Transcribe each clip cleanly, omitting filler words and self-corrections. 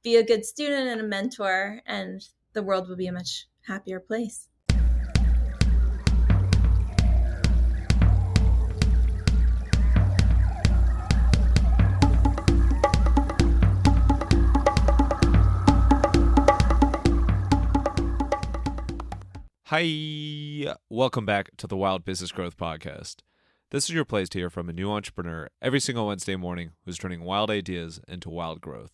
be a good student and a mentor, and the world will be a much happier place. Hi, welcome back to the Wild Business Growth Podcast. This is your place to hear from a new entrepreneur every single Wednesday morning who's turning wild ideas into wild growth.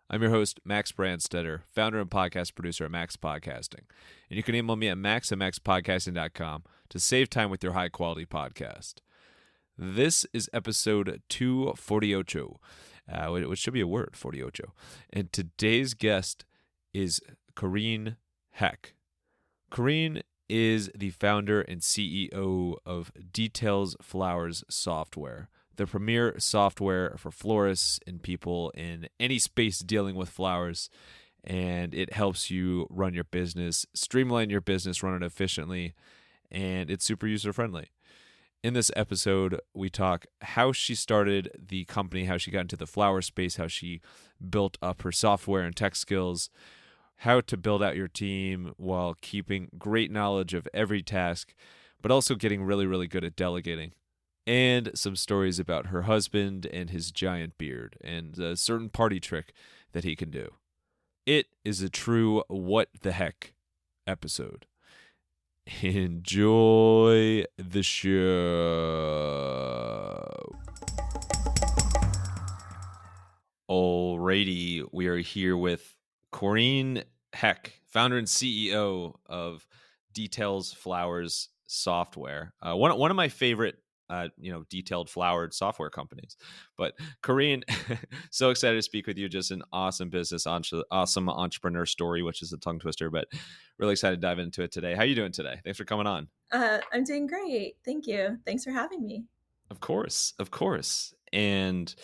I'm your host, Max Brandstetter, founder and podcast producer at Max Podcasting. And you can email me at max@maxpodcasting.com to save time with your high-quality podcast. This is episode 248, which should be a word, 48. And today's guest is Corrine Heck. Corrine is the founder and CEO of Details Flowers Software, the premier software for florists and people in any space dealing with flowers. And it helps you run your business, streamline your business, run it efficiently, and it's super user-friendly. In this episode, we talk how she started the company, how she got into the flower space, how she built up her software and tech skills, how to build out your team while keeping great knowledge of every task, but also getting really, really good at delegating, and some stories about her husband and his giant beard and a certain party trick that he can do. It is a true what the heck episode. Enjoy the show. Alrighty, we are here with Corrine Heck, founder and CEO of Details Flowers Software, one of my favorite, detailed flowered software companies. But Corrine, so excited to speak with you. Just an awesome business, awesome entrepreneur story, which is a tongue twister, but really excited to dive into it today. How are you doing today? Thanks for coming on. I'm doing great. Thank you. Thanks for having me. Of course. And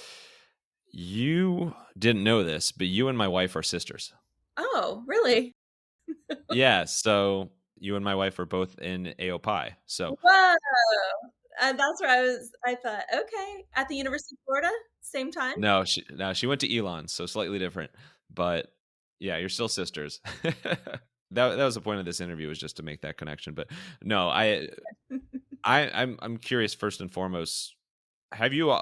you didn't know this, but you and my wife are sisters. Oh, really? Yeah, so you and my wife are both in AOPI. So Whoa. That's where I thought, okay, at the University of Florida, same time? no, she went to Elon, so slightly different. But yeah, you're still sisters. That was the point of this interview, was just to make that connection. But no, I'm curious first and foremost. Have you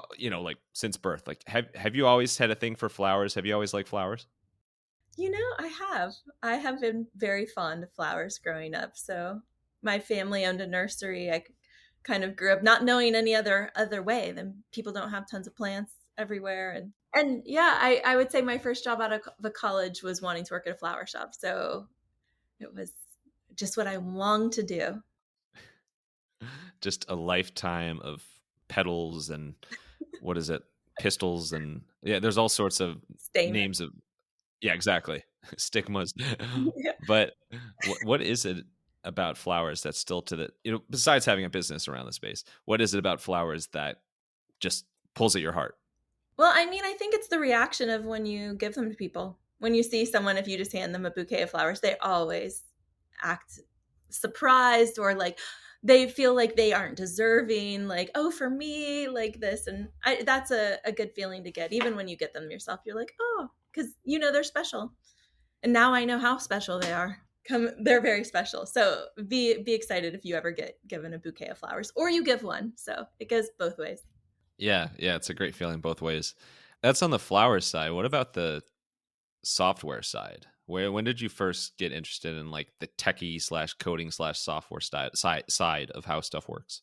since birth, have you always had a thing for flowers? Have you always liked flowers? I have been very fond of flowers growing up. So my family owned a nursery. I kind of grew up not knowing any other way. Then people don't have tons of plants everywhere. And yeah, I would say my first job out of the college was wanting to work at a flower shop. So it was just what I longed to do. Just a lifetime of petals and what is it? Pistils and there's all sorts of names of. Yeah, exactly. Stigmas. Yeah. But what is it about flowers that's still besides having a business around the space, what is it about flowers that just pulls at your heart? Well, I mean, I think it's the reaction of when you give them to people. When you see someone, if you just hand them a bouquet of flowers, they always act surprised, or like they feel like they aren't deserving, like, oh, for me, like this. And that's a good feeling to get. Even when you get them yourself, you're like, oh, because they're special. And now I know how special they are. They're very special. So be excited if you ever get given a bouquet of flowers, or you give one. So it goes both ways. Yeah, it's a great feeling both ways. That's on the flower side. What about the software side? When did you first get interested in like the techie / coding / software side of how stuff works?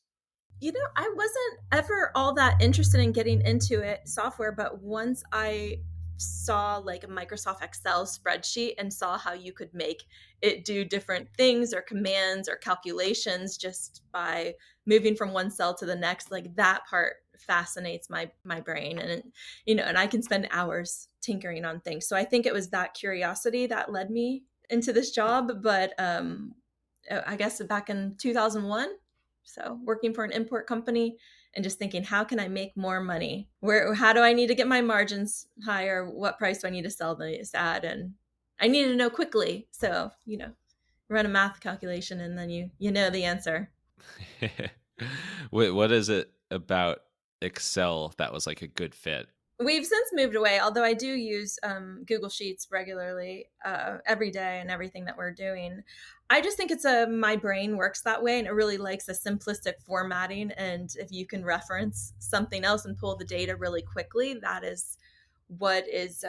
I wasn't ever all that interested in getting into it, software, but once I saw like a Microsoft Excel spreadsheet and saw how you could make it do different things or commands or calculations just by moving from one cell to the next, like that part fascinates my brain. And and I can spend hours tinkering on things. So I think it was that curiosity that led me into this job. But I guess back in 2001, so working for an import company and just thinking, how can I make more money? How do I need to get my margins higher? What price do I need to sell this at? And I needed to know quickly. So, run a math calculation and then you know the answer. What is it about Excel that was like a good fit? We've since moved away, although I do use Google Sheets regularly every day and everything that we're doing. I just think my brain works that way and it really likes a simplistic formatting. And if you can reference something else and pull the data really quickly, that is what is,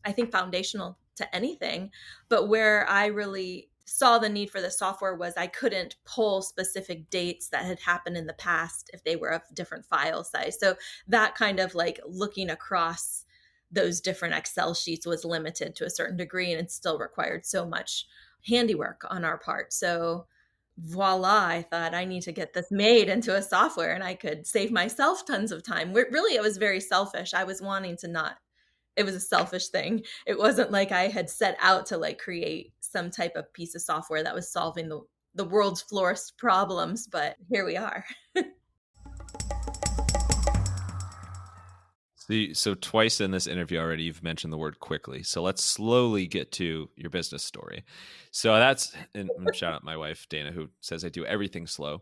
I think, foundational to anything. But where I really saw the need for the software was I couldn't pull specific dates that had happened in the past if they were of different file size. So that kind of like looking across those different Excel sheets was limited to a certain degree, and it still required so much handiwork on our part. So voila, I thought I need to get this made into a software and I could save myself tons of time. Really, it was very selfish. I was wanting to not, it was a selfish thing. It wasn't like I had set out to like create some type of piece of software that was solving the world's florist problems, but here we are. So twice in this interview already, you've mentioned the word quickly. So let's slowly get to your business story. So and I'm shout out my wife, Dana, who says I do everything slow.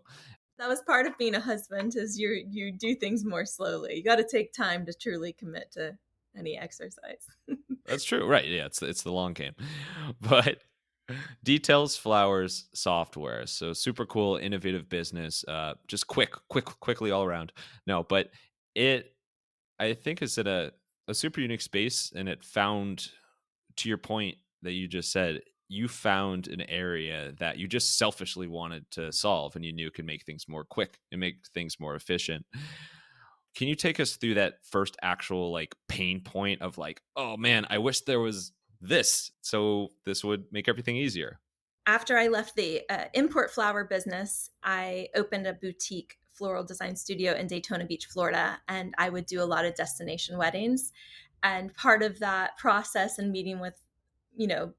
That was part of being a husband, is you do things more slowly. You got to take time to truly commit to any exercise. That's true. Right. Yeah. It's the long game, but details, flowers, software. So super cool, innovative business. Just quickly all around. No, but I think it's in a super unique space, and it found, to your point that you just said, you found an area that you just selfishly wanted to solve, and you knew could make things more quick and make things more efficient. Can you take us through that first actual like pain point of like, oh man, I wish there was this, so this would make everything easier? After I left the import flower business, I opened a boutique floral design studio in Daytona Beach, Florida, and I would do a lot of destination weddings. And part of that process and meeting with,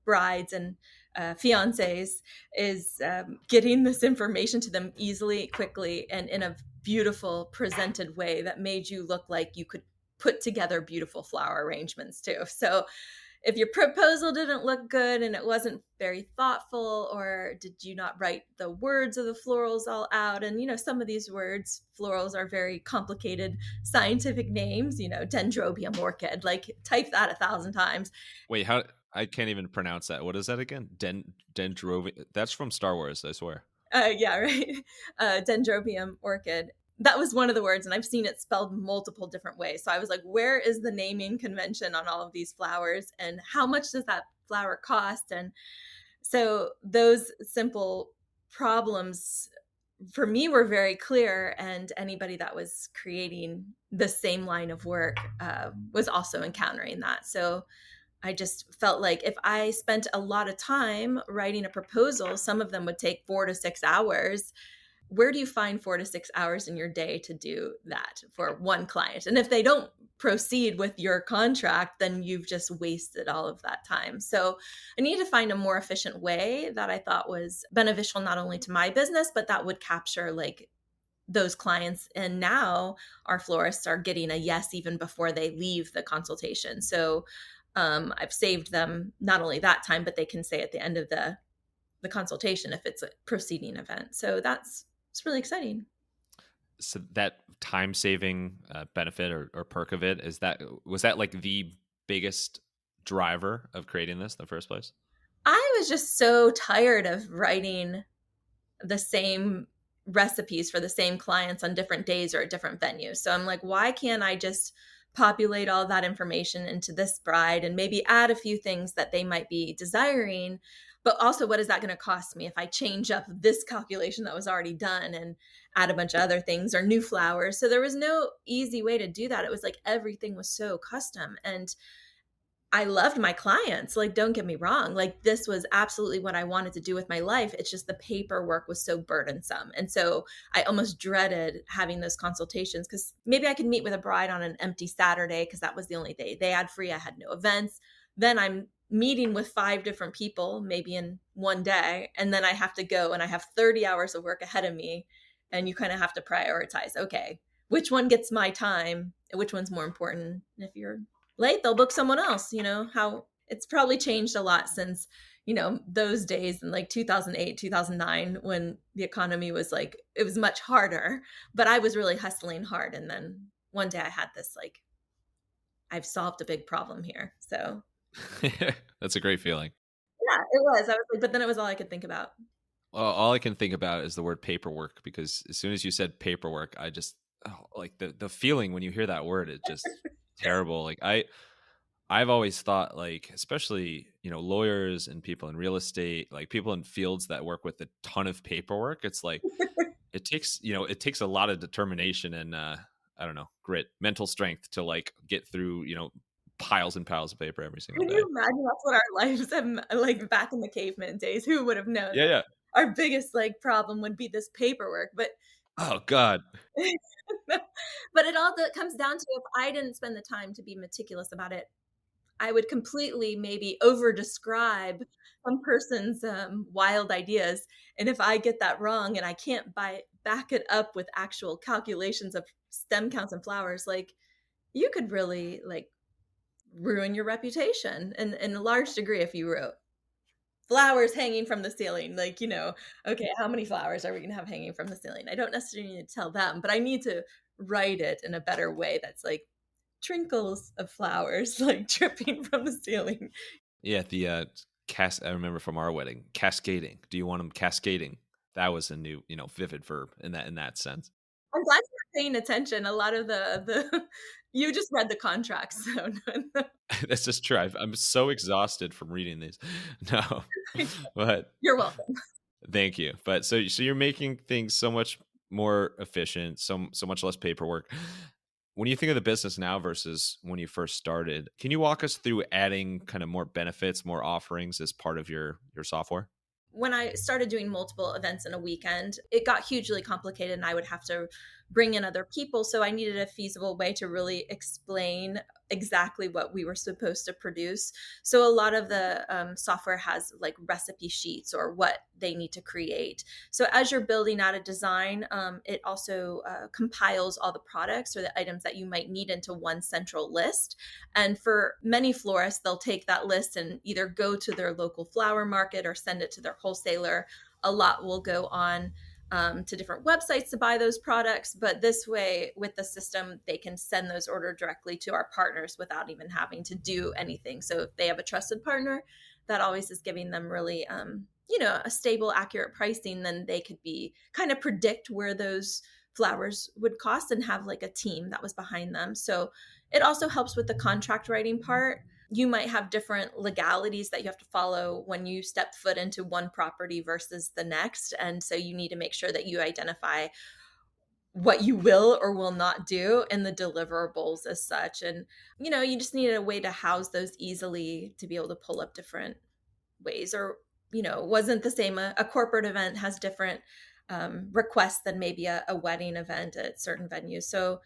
brides and fiancés is getting this information to them easily, quickly, and in a beautiful, presented way that made you look like you could put together beautiful flower arrangements too. So if your proposal didn't look good and it wasn't very thoughtful, or did you not write the words of the florals all out, and some of these words, florals, are very complicated scientific names, dendrobium orchid, like type that 1,000 times. Wait, how? I can't even pronounce that. What is that again? Dendrovi. That's from Star Wars, I swear. Yeah, right. Dendrobium orchid. That was one of the words, and I've seen it spelled multiple different ways. So I was like, where is the naming convention on all of these flowers, and how much does that flower cost? And so those simple problems for me were very clear, and anybody that was creating the same line of work was also encountering that. So I just felt like if I spent a lot of time writing a proposal, some of them would take 4 to 6 hours. Where do you find 4 to 6 hours in your day to do that for one client? And if they don't proceed with your contract, then you've just wasted all of that time. So I need to find a more efficient way that I thought was beneficial not only to my business, but that would capture like those clients. And now our florists are getting a yes even before they leave the consultation. So I've saved them not only that time, but they can say at the end of the consultation if it's a proceeding event. So it's really exciting. So that time saving benefit or perk of it, was that like the biggest driver of creating this in the first place? I was just so tired of writing the same recipes for the same clients on different days or at different venues. So I'm like, why can't I just populate all that information into this bride and maybe add a few things that they might be desiring? But also, what is that going to cost me if I change up this calculation that was already done and add a bunch of other things or new flowers? So there was no easy way to do that. It was like everything was so custom. And I loved my clients. Like, don't get me wrong. Like, this was absolutely what I wanted to do with my life. It's just the paperwork was so burdensome. And so I almost dreaded having those consultations, because maybe I could meet with a bride on an empty Saturday because that was the only day they had free. I had no events. Then I'm meeting with 5 different people, maybe in one day. And then I have to go and I have 30 hours of work ahead of me. And you kind of have to prioritize, okay, which one gets my time? Which one's more important? And if you're late, they'll book someone else. How it's probably changed a lot since those days in like 2008, 2009, when the economy was like, it was much harder, but I was really hustling hard. And then one day I had this like I've solved a big problem here. So That's a great feeling. yeah, it was. I was like, but then it was all I could think about. Well, all I can think about is the word paperwork because as soon as you said paperwork, I just like the feeling when you hear that word is just terrible. Like I've always thought like especially, lawyers and people in real estate, like people in fields that work with a ton of paperwork, it's like it takes a lot of determination and I don't know, grit, mental strength to like get through, piles and piles of paper every single Can day. you imagine that's what our lives have like back in the caveman days? Who would have known Yeah, yeah. our biggest like problem would be this paperwork? But Oh God. but it all comes down to if I didn't spend the time to be meticulous about it, I would completely maybe over describe some person's wild ideas. And if I get that wrong and I can't back it up with actual calculations of stem counts and flowers, like you could really like ruin your reputation in a large degree if you wrote flowers hanging from the ceiling. Like, okay, how many flowers are we going to have hanging from the ceiling? I don't necessarily need to tell them, but I need to write it in a better way that's like trinkles of flowers like dripping from the ceiling. Yeah, the I remember from our wedding, cascading. Do you want them cascading? That was a new, vivid verb in that sense. I'm glad you're paying attention. A lot of the you just read the contracts, so That's just true. I'm so exhausted from reading these. No, but you're welcome. thank you. But so you're making things so much more efficient, so much less paperwork. When you think of the business now versus when you first started, can you walk us through adding kind of more benefits, more offerings as part of your software? When I started doing multiple events in a weekend, it got hugely complicated and I would have to bring in other people. So I needed a feasible way to really explain exactly what we were supposed to produce. So a lot of the software has like recipe sheets or what they need to create. So as you're building out a design, it also compiles all the products or the items that you might need into one central list. And for many florists, they'll take that list and either go to their local flower market or send it to their wholesaler. A lot will go on to different websites to buy those products. But this way, with the system, they can send those orders directly to our partners without even having to do anything. So if they have a trusted partner, that always is giving them really, a stable, accurate pricing, then they could be kind of predict where those flowers would cost and have like a team that was behind them. So it also helps with the contract writing part. You might have different legalities that you have to follow when you step foot into one property versus the next. And so you need to make sure that you identify what you will or will not do and the deliverables as such. And, you just need a way to house those easily to be able to pull up different ways. Or, it wasn't the same. A corporate event has different requests than maybe a wedding event at certain venues. So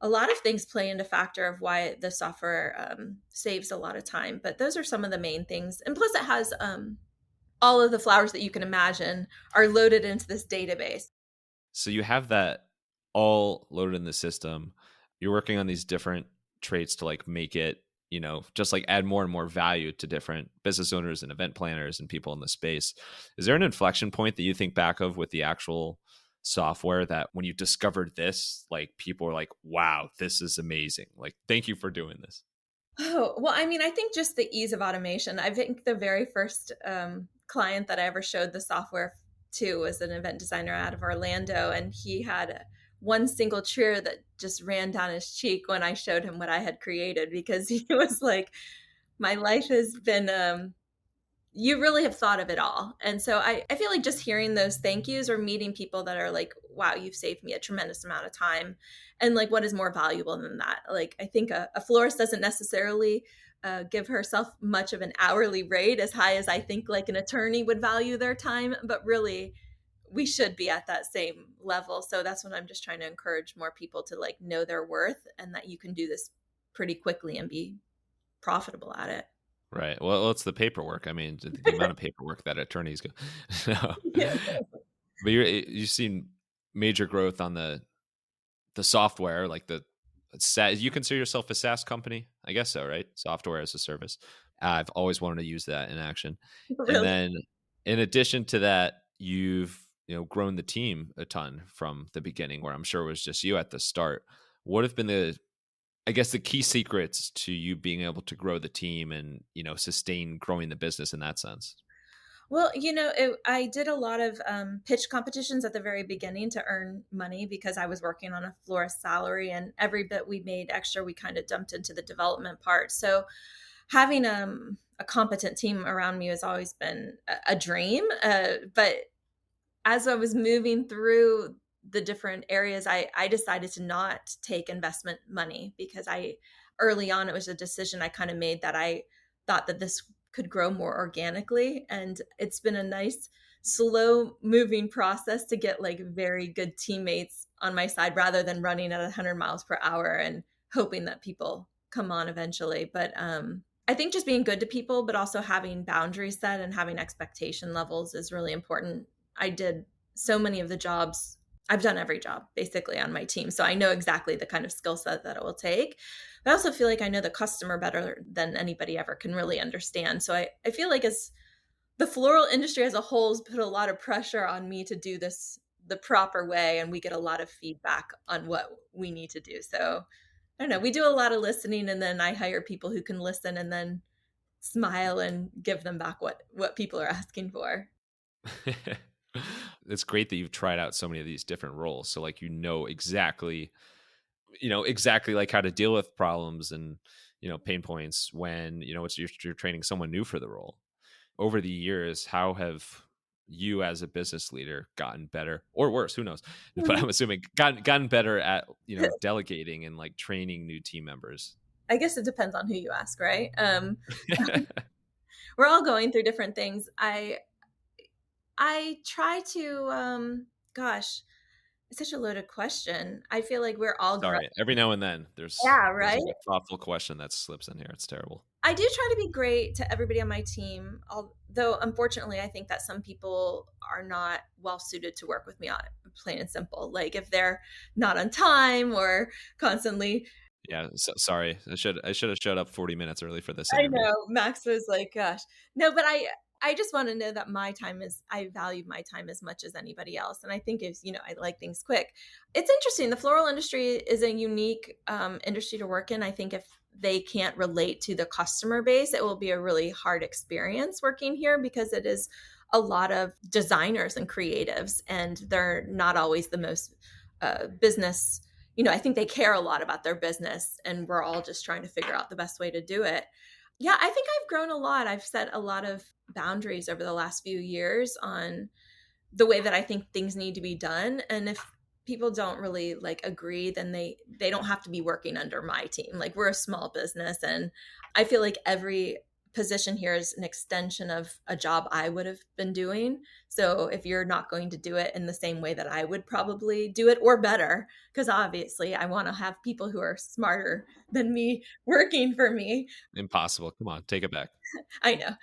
a lot of things play into factor of why the software saves a lot of time. But those are some of the main things. And plus, it has all of the flowers that you can imagine are loaded into this database. So you have that all loaded in the system. You're working on these different traits to like make it, just like add more and more value to different business owners and event planners and people in the space. Is there an inflection point that you think back of with the actual software that when you discovered this, like people were like, wow, this is amazing. Like, thank you for doing this. Oh, well, I mean, I think just the ease of automation. I think the very first client that I ever showed the software to was an event designer out of Orlando, and he had one single tear that just ran down his cheek when I showed him what I had created because he was like, my life has been you really have thought of it all. And so I feel like just hearing those thank yous or meeting people that are like, wow, you've saved me a tremendous amount of time. And like, what is more valuable than that? Like, I think a florist doesn't necessarily give herself much of an hourly rate as high as I think like an attorney would value their time. But really, we should be at that same level. So that's what I'm just trying to encourage more people to like know their worth and that you can do this pretty quickly and be profitable at it. Right. Well, it's the paperwork. I mean, the amount of paperwork that attorneys go. No. Yeah. But you've seen major growth on the software, like the SaaS. You consider yourself a SaaS company? I guess so, right? Software as a service. I've always wanted to use that in action. And Really. then in addition to that, you've grown the team a ton from the beginning, where I'm sure it was just you at the start. What have been the I guess the key secrets to you being able to grow the team and, sustain growing the business in that sense. Well, I did a lot of pitch competitions at the very beginning to earn money because I was working on a florist salary, and every bit we made extra, we kind of dumped into the development part. So having a competent team around me has always been a dream. But as I was moving through the different areas, I decided to not take investment money because early on, it was a decision I kind of made that I thought that this could grow more organically. And it's been a nice, slow moving process to get like very good teammates on my side rather than running at 100 miles per hour and hoping that people come on eventually. But I think just being good to people, but also having boundaries set and having expectation levels is really important. I did so many of the jobs. I've done every job basically on my team. So I know exactly the kind of skill set that it will take. But I also feel like I know the customer better than anybody ever can really understand. So I feel like as the floral industry as a whole has put a lot of pressure on me to do this the proper way. And we get a lot of feedback on what we need to do. So I don't know. We do a lot of listening, and then I hire people who can listen and then smile and give them back what people are asking for. It's great that you've tried out so many of these different roles. So like exactly like how to deal with problems and pain points when you're training someone new for the role. Over the years, how have you as a business leader gotten better or worse? Who knows? But I'm assuming gotten better at delegating and like training new team members. I guess it depends on who you ask, right? We're all going through different things. I try to gosh, it's such a loaded question. I feel like we're all Sorry, every now and then yeah, there's right? like a thoughtful question that slips in here. It's terrible. I do try to be great to everybody on my team, although unfortunately I think that some people are not well suited to work with me on plain and simple. Like if they're not on time or constantly. Yeah, sorry. I should have showed up 40 minutes early for this I interview. know. Max was like, gosh. No, but I just want to know that I value my time as much as anybody else. And I think I like things quick. It's interesting. The floral industry is a unique industry to work in. I think if they can't relate to the customer base, it will be a really hard experience working here because it is a lot of designers and creatives, and they're not always the most business. I think they care a lot about their business, and we're all just trying to figure out the best way to do it. Yeah, I think I've grown a lot. I've set a lot of boundaries over the last few years on the way that I think things need to be done. And if people don't really like agree, then they don't have to be working under my team. Like we're a small business, and I feel like every position here is an extension of a job I would have been doing. So if you're not going to do it in the same way that I would probably do it or better, because obviously I want to have people who are smarter than me working for me. Impossible. Come on, take it back. I know.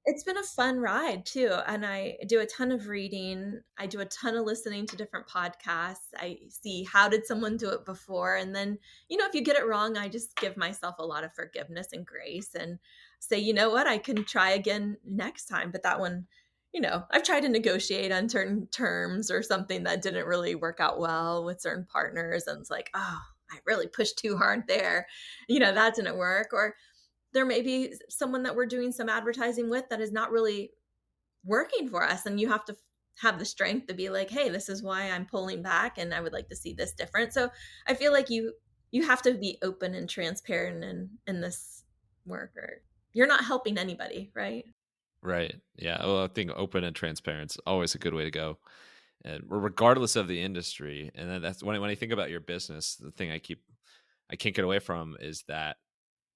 It's been a fun ride too, and I do a ton of reading. I do a ton of listening to different podcasts. I see how did someone do it before, and then, if you get it wrong, I just give myself a lot of forgiveness and grace and say, "You know what? I can try again next time." But that one, I've tried to negotiate on certain terms or something that didn't really work out well with certain partners, and it's like, "Oh, I really pushed too hard there." That didn't work. Or there may be someone that we're doing some advertising with that is not really working for us, and you have to have the strength to be like, hey, this is why I'm pulling back and I would like to see this different. So I feel like you have to be open and transparent in this work, or you're not helping anybody, right? Right. Yeah. Well, I think open and transparent is always a good way to go. And regardless of the industry. And then that's when I think about your business, the thing I can't get away from is that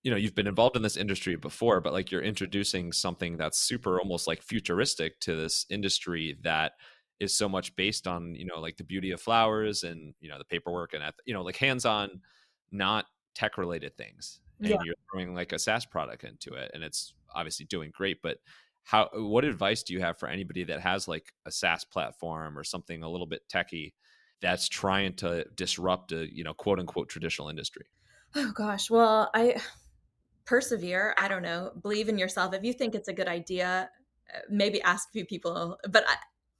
you've been involved in this industry before, but like you're introducing something that's super almost like futuristic to this industry that is so much based on, like the beauty of flowers and, the paperwork and, like hands-on, not tech related things. Yeah. And you're throwing like a SaaS product into it and it's obviously doing great. But what advice do you have for anybody that has like a SaaS platform or something a little bit techy that's trying to disrupt a, quote unquote traditional industry? Oh gosh. Well, I persevere. I don't know. Believe in yourself. If you think it's a good idea, maybe ask a few people. But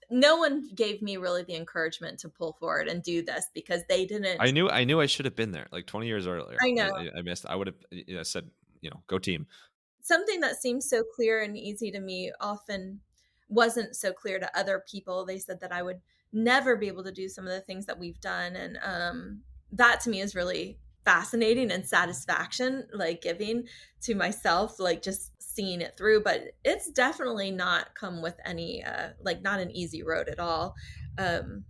no one gave me really the encouragement to pull forward and do this because they didn't. I knew I should have been there like 20 years earlier. I know. I missed. I would have said, go team. Something that seems so clear and easy to me often wasn't so clear to other people. They said that I would never be able to do some of the things that we've done. And that to me is really fascinating and satisfaction, like giving to myself, like just seeing it through. But it's definitely not come with any, like, not an easy road at all. Um,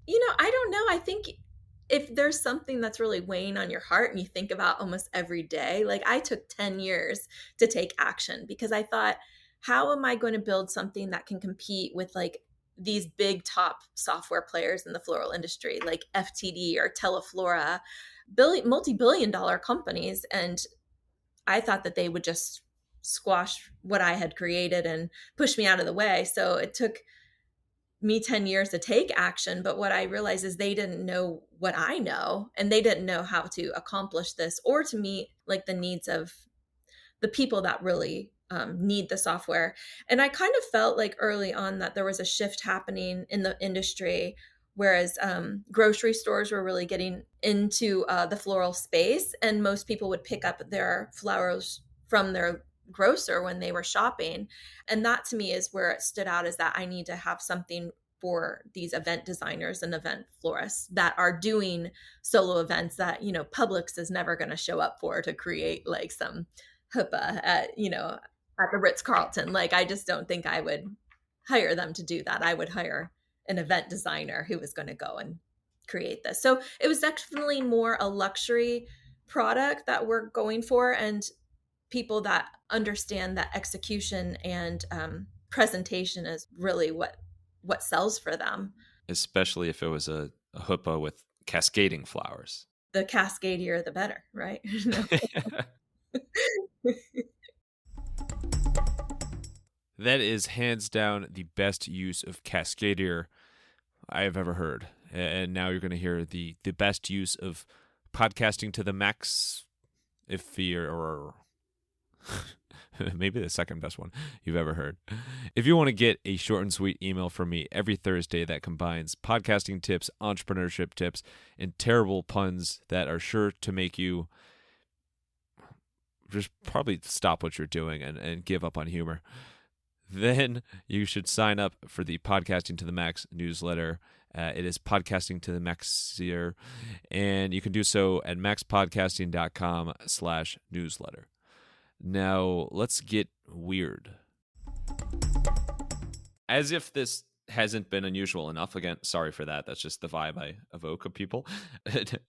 I don't know. I think if there's something that's really weighing on your heart and you think about almost every day, like I took 10 years to take action because I thought, how am I going to build something that can compete with like these big top software players in the floral industry, like FTD or Teleflora, multi-billion dollar companies? And I thought that they would just squash what I had created and push me out of the way. So it took me 10 years to take action, but what I realized is they didn't know what I know, and they didn't know how to accomplish this or to meet like the needs of the people that really need the software. And I kind of felt like early on that there was a shift happening in the industry, whereas grocery stores were really getting into the floral space, and most people would pick up their flowers from their grocer when they were shopping. And that to me is where it stood out, is that I need to have something for these event designers and event florists that are doing solo events that, Publix is never going to show up for, to create like some hoopah at the Ritz-Carlton. Like, I just don't think I would hire them to do that. I would hire an event designer who was going to go and create this. So it was definitely more a luxury product that we're going for, and people that understand that execution and presentation is really what sells for them. Especially if it was a hoopah with cascading flowers. The cascadier, the better, right? That is hands down the best use of cascadier I have ever heard. And now you're going to hear the best use of podcasting to the max, if you're, or maybe the second best one you've ever heard. If you want to get a short and sweet email from me every Thursday that combines podcasting tips, entrepreneurship tips, and terrible puns that are sure to make you just probably stop what you're doing and give up on humor, then you should sign up for the Podcasting to the Max newsletter. It is Podcasting to the Max here, and you can do so at maxpodcasting.com/newsletter. Now, let's get weird. As if this hasn't been unusual enough. Again, sorry for that. That's just the vibe I evoke of people.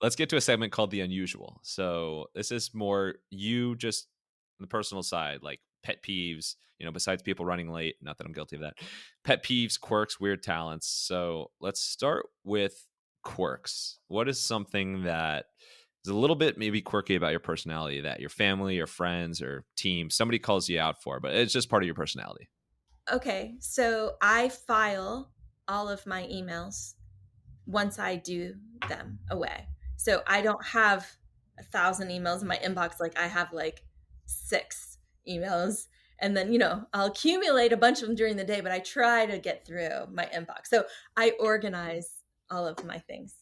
Let's get to a segment called The Unusual. So this is more you just on the personal side, like pet peeves, besides people running late. Not that I'm guilty of that. Pet peeves, quirks, weird talents. So let's start with quirks. What is something that is a little bit maybe quirky about your personality that your family or friends or team, somebody calls you out for, but it's just part of your personality? Okay, so I file all of my emails once I do them away. So I don't have 1,000 emails in my inbox. Like, I have like 6 emails, and then I'll accumulate a bunch of them during the day, but I try to get through my inbox. So I organize all of my things.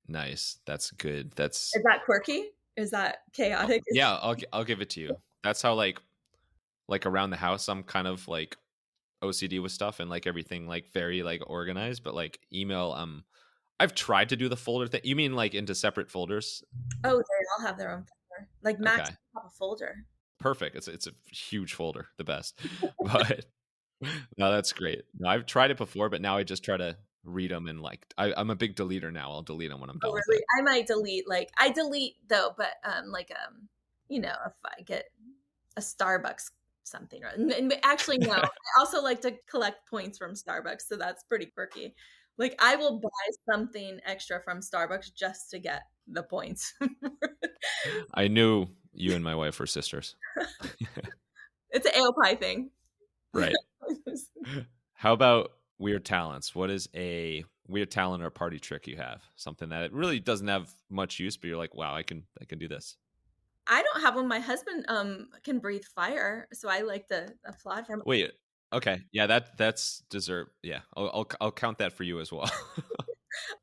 Nice. That's good. Is that quirky? Is that chaotic? Yeah, I'll give it to you. That's how like around the house I'm kind of like OCD with stuff and like everything like very like organized, but like email I've tried to do the folder thing. You mean like into separate folders? Oh, they all have their own folder. Like Max Okay. have a folder. Perfect. It's a huge folder, the best. But no, that's great. No, I've tried it before, but now I just try to read them and like I'm a big deleter now. I'll delete them when I'm Oh, done with really? it. I might delete, like, I delete though, but if I get a Starbucks something, and actually no, I also like to collect points from Starbucks, so that's pretty quirky. Like, I will buy something extra from Starbucks just to get the points. I knew you and my wife were sisters. It's an ale pie thing. Right. How about weird talents? What is a weird talent or party trick you have? Something that it really doesn't have much use, but you're like, wow, I can do this. I don't have one. My husband can breathe fire, so I like to applaud for him. Wait, Okay, yeah, that's dessert. Yeah, I'll count that for you as well.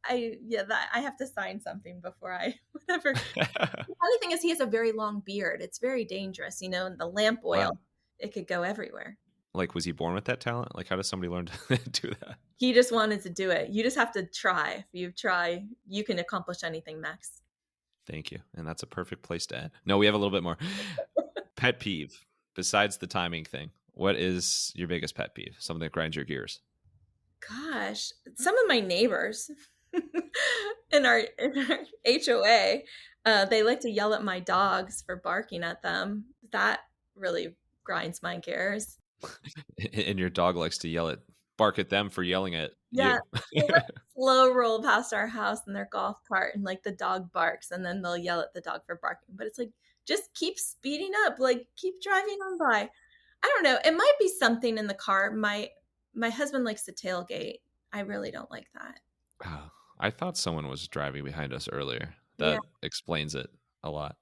That I have to sign something before I whatever. The funny thing is he has a very long beard. It's very dangerous, and the lamp Wow. oil, it could go everywhere. Like, was he born with that talent? Like, how does somebody learn to do that? He just wanted to do it. You just have to try. If you try, you can accomplish anything, Max. Thank you. And that's a perfect place to end. No, we have a little bit more. Pet peeve, besides the timing thing, what is your biggest pet peeve? Something that grinds your gears? Gosh, some of my neighbors in our HOA, they like to yell at my dogs for barking at them. That really grinds my gears. And your dog likes to bark at them for yelling at Yeah, you. they like slow roll past our house in their golf cart, and like the dog barks, and then they'll yell at the dog for barking. But it's like, just keep speeding up, like keep driving on by. I don't know. It might be something in the car. My husband likes to tailgate. I really don't like that. Oh, I thought someone was driving behind us earlier. Yeah, That explains it a lot.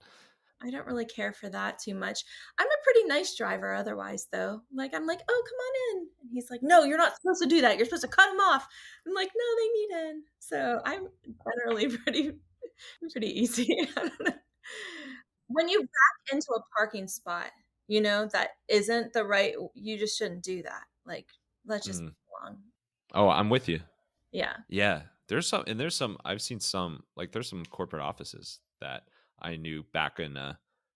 I don't really care for that too much. I'm a pretty nice driver otherwise, though. Like, I'm like, oh, come on in. And he's like, no, you're not supposed to do that. You're supposed to cut them off. I'm like, no, they need in. So I'm generally pretty easy. I don't know. When you back into a parking spot, that isn't the right, you just shouldn't do that. Like, let's just Mm. move along. Oh, I'm with you. Yeah. Yeah, there's some I've seen some, like, there's some corporate offices that I knew back in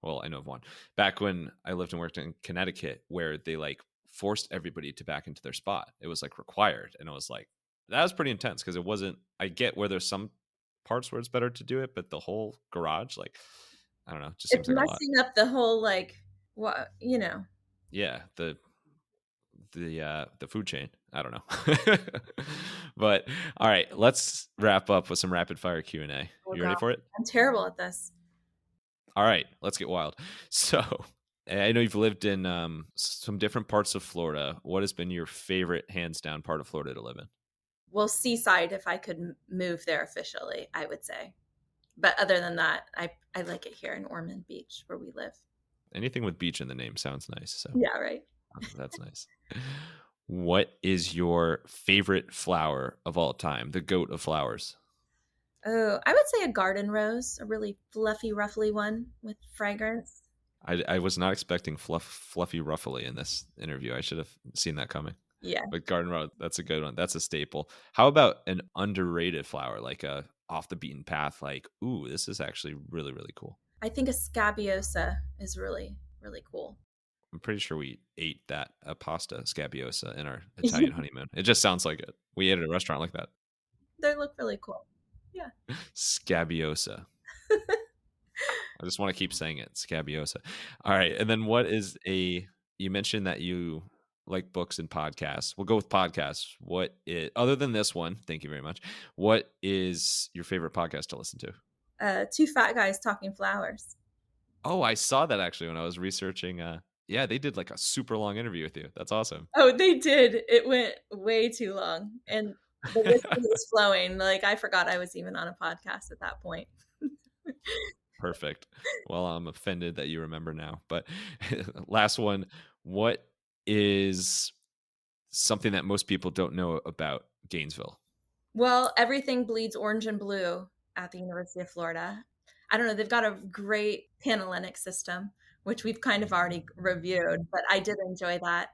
well, I know of one back when I lived and worked in Connecticut, where they like forced everybody to back into their spot. It was like required, and it was like, that was pretty intense because it wasn't. I get where there's some parts where it's better to do it, but the whole garage, like, I don't know, it just It's seems like a lot. messing up the whole, like, what. Yeah, the food chain. I don't know. But all right, let's wrap up with some rapid fire Q&A. Oh, You ready God. for it? I'm terrible at this. All right, let's get wild. So, I know you've lived in some different parts of Florida. What has been your favorite, hands down, part of Florida to live in? Well, seaside, if I could move there officially, I would say. But other than that, I like it here in Ormond Beach where we live. Anything with beach in the name sounds nice. So Yeah, right. that's nice. What is your favorite flower of all time? The goat of flowers. Oh, I would say a garden rose, a really fluffy, ruffly one with fragrance. I was not expecting fluffy ruffly in this interview. I should have seen that coming. Yeah. But garden rose, that's a good one. That's a staple. How about an underrated flower, like a off the beaten path? Like, ooh, this is actually really, really cool. I think a scabiosa is really, really cool. I'm pretty sure we ate that a pasta scabiosa in our Italian honeymoon. It just sounds like it. We ate at a restaurant like that. They look really cool. Yeah. Scabiosa. I just want to keep saying it. Scabiosa. All right. And then you mentioned that you like books and podcasts. We'll go with podcasts. Other than this one, thank you very much. What is your favorite podcast to listen to? Two fat guys talking flowers. Oh, I saw that actually when I was researching. Yeah, they did like a super long interview with you. That's awesome. Oh, they did. It went way too long. And the whiskey was flowing. Like, I forgot I was even on a podcast at that point. Perfect. Well, I'm offended that you remember now. But last one, what is something that most people don't know about Gainesville? Well, everything bleeds orange and blue at the University of Florida. I don't know. They've got a great Panhellenic system, which we've kind of already reviewed, but I did enjoy that.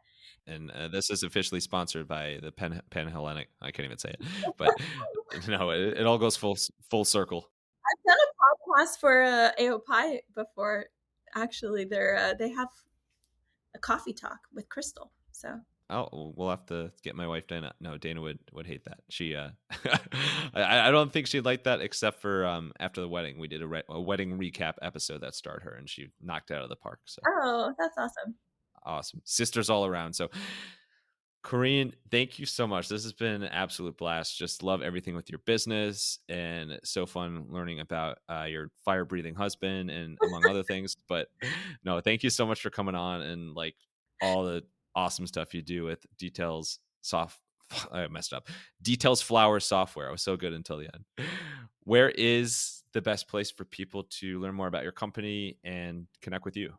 And this is officially sponsored by the Panhellenic. I can't even say it, but no, it all goes full circle. I've done a podcast for AOPI before. Actually, they have a coffee talk with Crystal. So Oh, we'll have to get my wife Dana. No, Dana would hate that. She, I don't think she'd like that, except for after the wedding, we did a wedding recap episode that starred her, and she knocked it out of the park. So oh, that's awesome. awesome, sisters all around. So, Corrine, thank you so much. This has been an absolute blast. Just love everything with your business, and so fun learning about your fire breathing husband and among other things. But no, thank you so much for coming on and like all the awesome stuff you do with I messed up. Details Flower software. I was so good until the end. Where is the best place for people to learn more about your company and connect with you?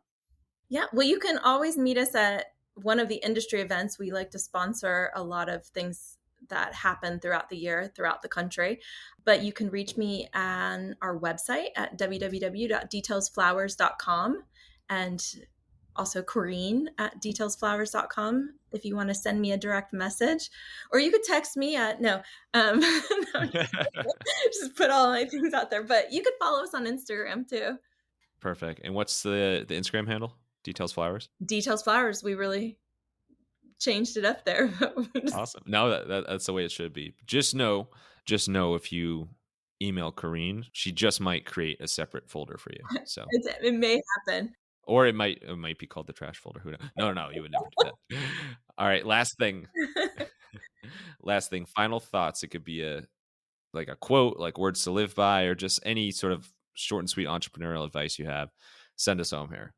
Yeah, well, you can always meet us at one of the industry events. We like to sponsor a lot of things that happen throughout the year, throughout the country. But you can reach me on our website at www.detailsflowers.com, and also Corrine at detailsflowers.com if you want to send me a direct message. Or you could text me at, no, no, just put all my things out there. But you could follow us on Instagram too. Perfect. And what's the Instagram handle? Details Flowers? Details Flowers. We really changed it up there. Awesome. No, that's the way it should be. Just know if you email Corrine, she just might create a separate folder for you. So it may happen. Or it might be called the trash folder. Who knows? No, you would never do that. All right, last thing. Final thoughts. It could be a quote, like words to live by, or just any sort of short and sweet entrepreneurial advice you have. Send us home here.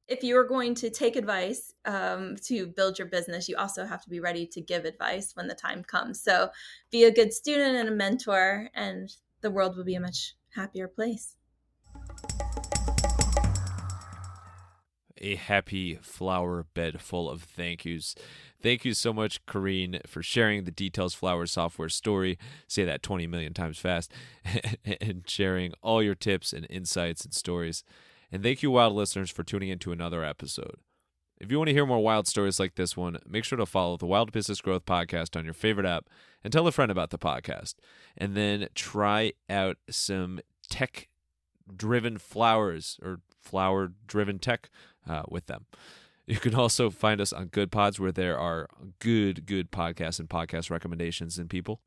If you are going to take advice to build your business, you also have to be ready to give advice when the time comes. So be a good student and a mentor, and the world will be a much happier place. A happy flower bed full of thank yous. Thank you so much, Corrine, for sharing the Details Flowers software story. Say that 20 million times fast. And sharing all your tips and insights and stories. And thank you, wild listeners, for tuning into another episode. If you want to hear more wild stories like this one, make sure to follow the Wild Business Growth Podcast on your favorite app and tell a friend about the podcast. And then try out some tech-driven flowers or flower-driven tech with them. You can also find us on Good Pods, where there are good podcasts and podcast recommendations and people.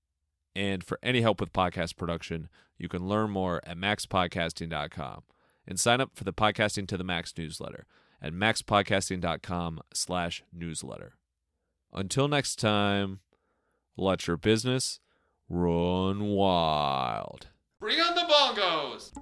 And for any help with podcast production, you can learn more at maxpodcasting.com and sign up for the Podcasting to the Max newsletter at maxpodcasting.com/newsletter. Until next time, let your business run wild. Bring on the bongos!